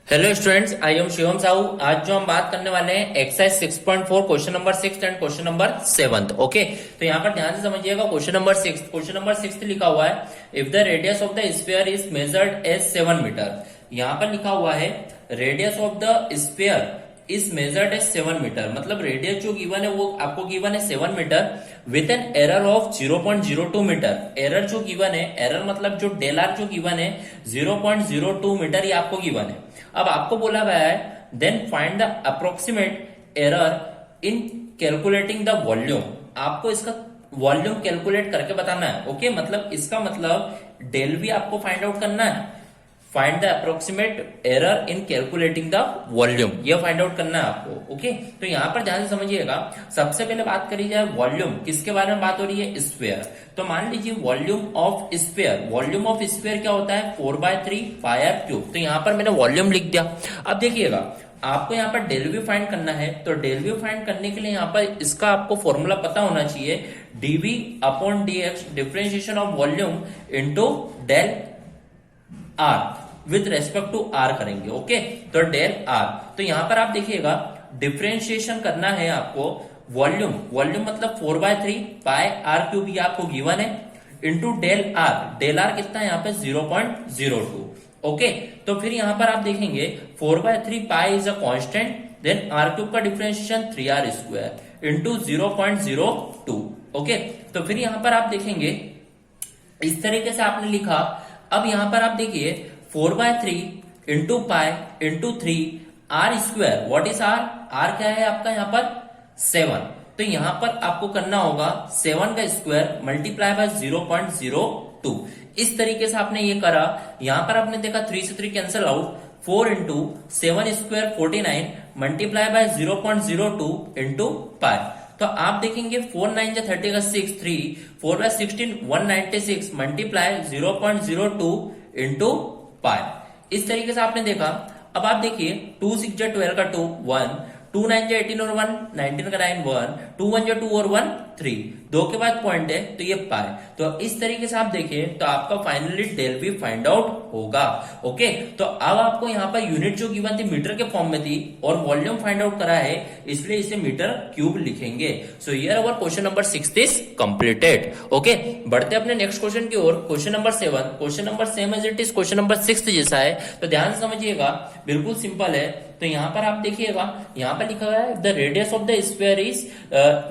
Hello students, I am Shivam Sahu. आज जो हम बात करने वाले हैं exercise 6.4 question number 6 and question number 7। Okay, तो यहाँ पर ध्यान से समझिएगा। क्वेश्चन नंबर 6 लिखा हुआ है, if the radius of the sphere is measured as 7 meter. यहाँ पर लिखा हुआ है radius of the sphere is measured as 7 meter, मतलब रेडियस जो गिवन है वो आपको गिवन है 7 meter with an error of 0.02 meter. Error जो गिवन है, एरर मतलब जो डेल आर जो गिवन है 0.02 मीटर, ये आपको गिवन है। अब आपको बोला गया है then find the approximate error in calculating the volume. आपको इसका वॉल्यूम कैलकुलेट करके बताना है। ओके, मतलब इसका मतलब डेल भी आपको फाइंड आउट करना है। Find the approximate error in calculating the volume, ये फाइंड आउट करना है आपको। ओके, तो यहां पर ध्यान से समझिएगा। सबसे पहले बात करी जाए वॉल्यूम, किसके बारे में बात हो रही है? स्फीयर। तो मान लीजिए volume of sphere, volume of sphere क्या होता है? 4/3 पाई आर क्यूब। तो यहां पर मैंने वॉल्यूम लिख दिया। अब देखिएगा, आपको यहाँ पर डेल वी फाइंड करना है। तो डेल वी फाइंड करने के लिए यहाँ पर इसका आपको फॉर्मूला पता होना चाहिए, DV upon DX, differentiation of volume into del R with respect to R करेंगे। ओके, तो डेल आर। तो यहां पर आप देखिएगा डिफरेंशिएशन करना है आपको वॉल्यूम, वॉल्यूम मतलब 4/3 पाई आर क्यूब, ये आपको गिवन है, into del R. Del R कितना है यहाँ पे? 0.02। ओके, तो फिर यहां पर आप देखेंगे 4/3 pi is a constant, then R cube का differentiation 3r square into 0.02। Okay, तो फिर यहां पर आप देखेंगे इस तरीके से आपने लिखा। अब यहां पर आप देखिए 4/3 into pi into 3 R square. What is R? R क्या है आपका यहाँ पर? 7। तो यहां पर आपको करना होगा 7 का स्क्वायर मल्टीप्लाई बाय 0.02। इस तरीके से आपने ये करा। यहां पर आपने देखा 3 से 3 cancel out, 4 into 7 square 49 multiply by 0.02 into pi. तो आप देखेंगे 4 9 जा 30 का 6, 3 4 बाय 16 196 मल्टीप्लाई 0.02 इंटू पाई। इस तरीके से आपने देखा। अब आप देखिए 2 6 जा 12 का 2 1, 2 9 जा 18 और 1 19 का 9 1, 2 1 जा 2 और 1 3, 2 के बाद पॉइंट है तो ये पाई। तो इस तरीके से आप देखिए तो आपका फाइनली डेल भी फाइंड आउट होगा। ओके, तो अब आपको यहाँ पर यूनिट जो गिवन थी मीटर के फॉर्म में थी और वॉल्यूम फाइंड आउट करा है, इसलिए इसे मीटर क्यूब लिखेंगे। So here our question number 6 is completed. Okay, बढ़ते अपने नेक्स्ट क्वेश्चन की ओर। Question number 7। Question number same as it is question number 6 जैसा है, तो ध्यान से समझिएगा, बिल्कुल सिंपल है। तो यहाँ पर आप देखिएगा, यहाँ पर लिखा हुआ है the radius of the sphere is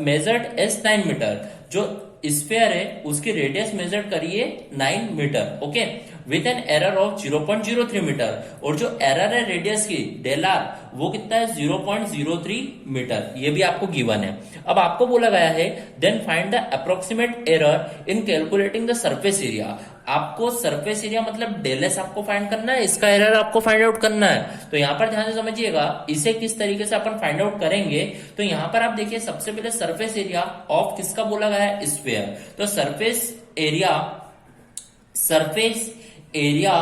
measured as 9 meter. जो स्फीयर है उसकी रेडियस मेजर करिए 9 meter. Okay, with an error of 0.03 meter, और जो एरर है रेडियस की डेल आर वो कितना है? 0.03 मीटर, ये भी आपको गिवन है। अब आपको बोला गया है then find the approximate error in calculating the surface area. आपको सरफेस एरिया मतलब डेल एस आपको फाइंड करना है, इसका एरर आपको फाइंड आउट करना है। तो यहाँ पर ध्यान से समझिएगा इसे किस तरीके से अपन फाइंड आउट करेंगे। तो यहाँ पर आप देखिए सबसे पहले सरफेस एरिया ऑफ किसका बोला गया है? स्फीयर। तो surface area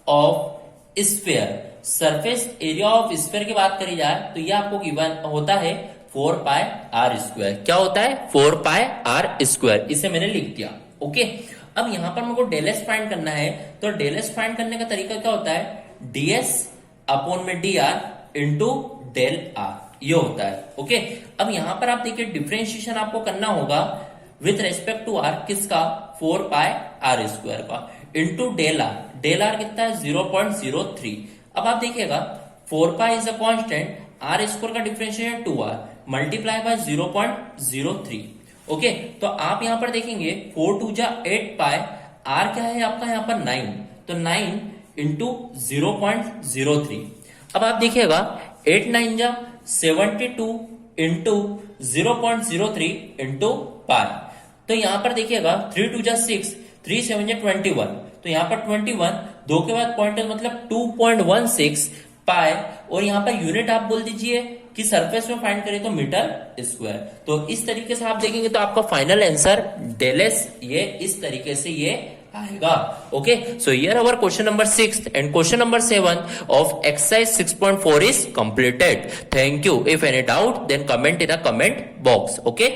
of sphere, surface area of sphere की बात करी जाए तो यह आपको गिवन होता है 4 पाई आर स्क्वायर। क्या होता है? 4 पाई आर स्क्वायर। इसे मैंने लिख दिया। ओके, अब यहां पर मेरे को डेल एस फाइंड करना है। तो डेल एस फाइंड करने का तरीका क्या होता है? डीएस अपॉन में D R into del R, ये होता है। ओके, अब यहां पर आप देखिए डिफरेंशिएशन आपको करना होगा विथ रेस्पेक्ट टू आर, किसका? 4 पाई आर स्क्वायर का into del R. Del R कितना है? 0.03। अब आप देखिएगा 4 pi is a constant, R square का differentiation 2r multiply by 0.03। Okay, तो आप यहां पर देखेंगे 4 2 जा 8 पाई, आर क्या है आपका यहाँ पर? 9। तो 9 इंटू 0.03। अब आप देखिएगा 8 9 जा 72 इंटू 0.03 इंटू पाई। तो यहां पर देखिएगा 3 2 जा 6, 3 7 जा 21। तो यहां पर 21, 2 के बाद पॉइंट मतलब 2.16 पाई, और यहां पर यूनिट आप बोल दीजिए कि सरफेस में फाइंड करें तो मीटर स्क्वायर। तो इस तरीके से आप देखेंगे तो आपका फाइनल आंसर डेल एस ये इस तरीके से ये आएगा। Okay, so here our question number 6 and question number 7 of exercise 6.4 is completed. Thank you. If any doubt then comment in a comment box. Okay.